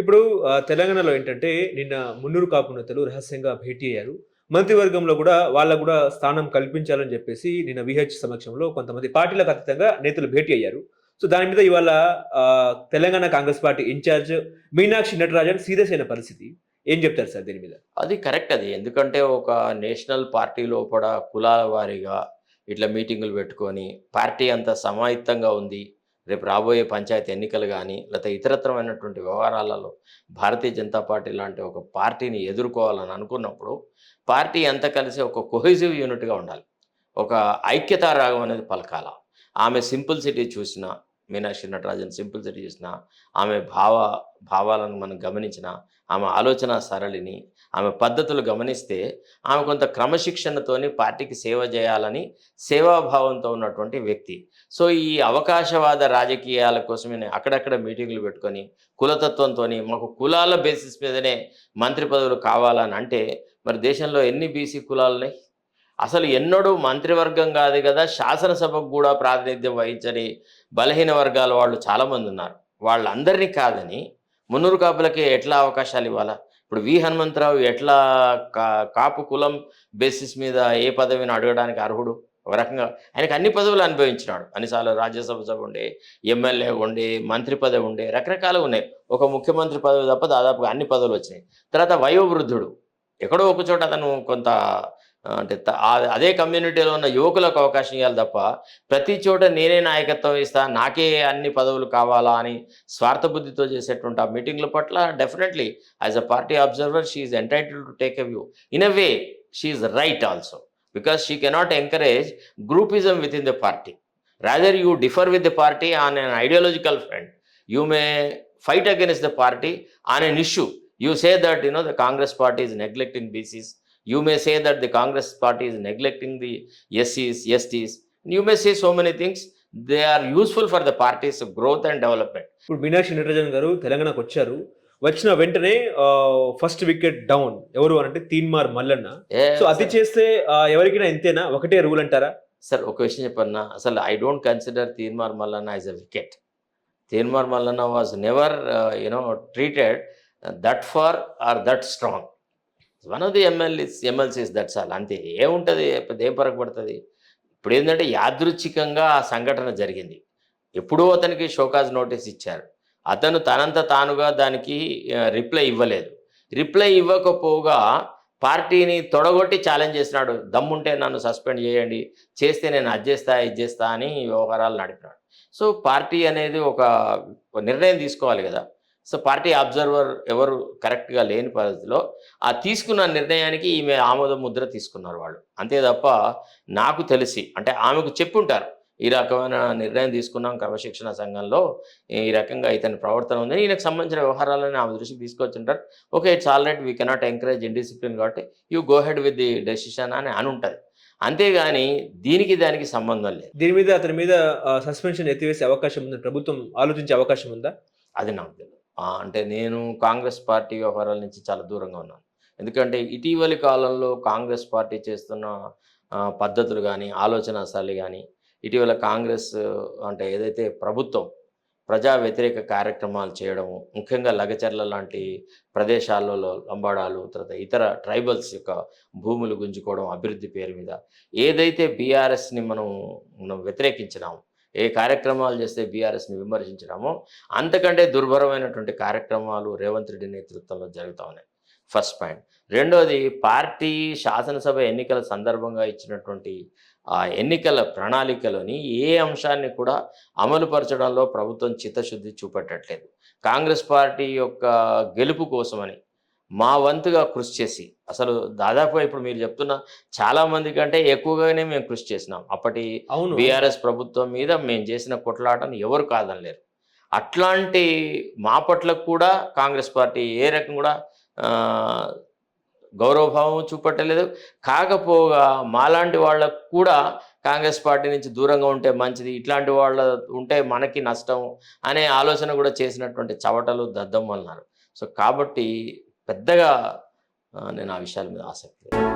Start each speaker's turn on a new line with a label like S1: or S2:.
S1: ఇప్పుడు తెలంగాణలో ఏంటంటే నిన్న మున్నూరు కాపు నేతలు రహస్యంగా భేటీ అయ్యారు. మంత్రివర్గంలో గూడా వాళ్ళకి గూడా స్థానం కల్పించాలని జెప్పేసి నిన్న విహెచ్ సమక్షంలో కొంతమంది పార్టీలకు అతీతంగా నేతలు భేటీ అయ్యారు. సో, దాని మీద ఇవాళ Telangana Congress party incharge Meenakshi Natarajan serious అయిన పరిస్థితి. ఏం జెప్తారు సార్ దీని మీద?
S2: అది కరెక్ట్ అది. ఎందుకంటే ఒక నేషనల్ పార్టీ లోపల కులాల వారీగా ఇట్లా మీటింగులు పెట్టుకొని, పార్టీ అంతా సమాయత్తంగా ఉంది. రేపు రాబోయే పంచాయతీ ఎన్నికలు గానీ, లేతే ఇతరత్రమైనటువంటి వ్యవహారాలలో భారతీయ జనతా పార్టీ లాంటి ఒక పార్టీని ఎదుర్కోవాలని అనుకున్నప్పుడు, పార్టీ అంతా కలిసి ఒక కొహెసివ్ యూనిట్‌గా ఉండాలి. ఒక ఐక్యతా రాగం అనేది పలకాల. ఆమె సింపుల్‌సిటీ చూసినా, మీనాక్షి నటరాజన్ సింపుల్‌సిటీ చూసినా, ఆమె భావాలను మనం గమనించినా, ఆమె ఆలోచన సరళిని, ఆమె పద్ధతులు గమనిస్తే, ఆమె కొంత క్రమశిక్షణతోని పార్టీకి సేవ చేయాలని సేవాభావంతో ఉన్నటువంటి వ్యక్తి. సో, ఈ అవకాశవాద రాజకీయాల కోసమే అక్కడక్కడ మీటింగులు పెట్టుకొని, కులతత్వంతోని మాకు కులాల బేసిస్ మీదనే మంత్రి పదవులు కావాలని అంటే, మరి దేశంలో ఎన్ని బీసీ కులాలున్నాయి? అసలు ఎన్నడూ మంత్రివర్గం కాదు కదా, శాసనసభకు కూడా ప్రాతినిధ్యం వహించని బలహీన వర్గాల వాళ్ళు చాలామందున్నారు. వాళ్ళందరినీ కాదని మున్నూరు కాపులకి ఎట్లా అవకాశాలు ఇవ్వాలా? ఇప్పుడు హనుమంతరావు ఎట్లా కాపు కులం బేసిస్ మీద ఏ పదవిని అడగడానికి అర్హుడు? ఒక రకంగా ఆయనకు అన్ని పదవులు అనుభవించినాడు. అన్నిసార్లు రాజ్యసభ సభ ఉండే, ఎమ్మెల్యే ఉండే, మంత్రి పదవి ఉండే, రకరకాలుగా ఉన్నాయి. ఒక ముఖ్యమంత్రి పదవి తప్ప దాదాపుగా అన్ని పదవులు వచ్చినాయి. తర్వాత వయోవృద్ధుడు. ఎక్కడో ఒక చోట అతను కొంత అంటే అదే కమ్యూనిటీలో ఉన్న యువకులకు అవకాశం ఇవ్వాలి తప్ప, ప్రతి చోట నేనే నాయకత్వం ఇస్తా, నాకే అన్ని పదవులు కావాలా అని స్వార్థబుద్ధితో చేసేటువంటి ఆ మీటింగ్ల పట్ల definitely as a party observer she is entitled to take a view. In a way she is right also, because she cannot encourage groupism within the party. Rather, you differ with the party on an ideological front. You may fight against the party on an issue. You say that, the Congress party is neglecting BCs. You may say that the Congress party is neglecting the SCs, STs. You may say so many things. They are useful for the party's growth and development.
S1: ఇప్పుడు మీనాక్షి నటరాజన్ గారు తెలంగాణకొచ్చారు. వచ్చిన వెంటనే first wicket down ఎవరు అనంటే Teenmar Mallanna. So, అది చేస్తే ఎవరికైనా ఇంతేనా? ఒకటే రూల్ అంటారా?
S2: సార్, ఒక విషయం చెప్పన్నా, అసలు I don't consider Teenmaar Mallanna as a wicket. Teenmaar Mallanna was never treated that far or that strong. One of the MLCs that's all. అంతే. ఏముంటుంది, ఏం ఫరక పడుతుంది? ఇప్పుడు ఏంటంటే యాదృచ్ఛికంగా ఆ సంఘటన జరిగింది. ఎప్పుడూ అతనికి షోకాజ్ నోటీస్ ఇచ్చారు. అతను తనంత తానుగా దానికి రిప్లై ఇవ్వలేదు. రిప్లై ఇవ్వకపోగా పార్టీని తొడగొట్టి ఛాలెంజ్ చేసినాడు. దమ్ముంటే నన్ను సస్పెండ్ చేయండి, చేస్తే నేను అది చేస్తా ఇది చేస్తా అని వ్యవహారాలు నడిపినాడు. సో, పార్టీ అనేది ఒక నిర్ణయం తీసుకోవాలి కదా. సో, పార్టీ అబ్జర్వర్ ఎవరు కరెక్ట్గా లేని పరిస్థితిలో ఆ తీసుకున్న నిర్ణయానికి ఈమె ఆమోద ముద్ర తీసుకున్నారు వాళ్ళు. అంతే తప్ప నాకు తెలిసి, అంటే ఆమెకు చెప్పుంటారు, ఈ రకమైన నిర్ణయం తీసుకున్నాం క్రమశిక్షణ సంఘంలో, ఈ రకంగా ఇతని ప్రవర్తన ఉంది, ఈయనకు సంబంధించిన వ్యవహారాలను ఆమె దృష్టికి తీసుకొచ్చుంటారు. Okay, it's all right, we cannot encourage indiscipline కాబట్టి you go ahead with the decision అని ఉంటుంది. అంతేగాని దీనికి దానికి సంబంధం లేదు.
S1: దీని మీద అతని మీద సస్పెన్షన్ ఎత్తివేసే అవకాశం ఉందని ప్రభుత్వం ఆలోచించే అవకాశం ఉందా?
S2: అది నాకు తెలియదు. అంటే నేను కాంగ్రెస్ పార్టీ వ్యవహారాల నుంచి చాలా దూరంగా ఉన్నాను. ఎందుకంటే ఇటీవలి కాలంలో కాంగ్రెస్ పార్టీ చేస్తున్న పద్ధతులు కానీ, ఆలోచన సరళి కానీ, ఇటీవల కాంగ్రెస్ అంటే ఏదైతే ప్రభుత్వం ప్రజా వ్యతిరేక కార్యక్రమాలు చేయడము, ముఖ్యంగా లగచర్ల లాంటి ప్రదేశాలలో లంబాడాలు, తర్వాత ఇతర ట్రైబల్స్ యొక్క భూములు గుంజుకోవడం అభివృద్ధి పేరు మీద, ఏదైతే బీఆర్ఎస్ని మనం వ్యతిరేకించినాము, ఏ కార్యక్రమాలు చేస్తే బీఆర్ఎస్ని విమర్శించినామో అంతకంటే దుర్భరమైనటువంటి కార్యక్రమాలు రేవంత్ రెడ్డి నేతృత్వంలో జరుగుతూ ఉన్నాయి. First point. రెండోది, పార్టీ శాసనసభ ఎన్నికల సందర్భంగా ఇచ్చినటువంటి ఆ ఎన్నికల ప్రణాళికలోని ఏ అంశాన్ని కూడా అమలుపరచడంలో ప్రభుత్వం చిత్తశుద్ధి చూపెట్టట్లేదు. కాంగ్రెస్ పార్టీ యొక్క గెలుపు కోసమని మా వంతుగా కృషి చేసి, అసలు దాదాపుగా ఇప్పుడు మీరు చెప్తున్న చాలామంది కంటే ఎక్కువగానే మేము కృషి చేసినాం. అప్పటి బీఆర్ఎస్ ప్రభుత్వం మీద మేము చేసిన కొట్లాటను ఎవరు కాదనలేరు. అట్లాంటి మా పట్ల కూడా కాంగ్రెస్ పార్టీ ఏ రకం కూడా గౌరవభావం చూపట్టలేదు. కాకపోగా మాలాంటి వాళ్ళకు కూడా కాంగ్రెస్ పార్టీ నుంచి దూరంగా ఉంటే మంచిది, ఇట్లాంటి వాళ్ళ ఉంటే మనకి నష్టం అనే ఆలోచన కూడా చేసినటువంటి చవటలు దద్దమ్మన్నారు. సో, కాబట్టి పెద్దగా నేను ఆ విషయాల మీద ఆసక్తి లేదు.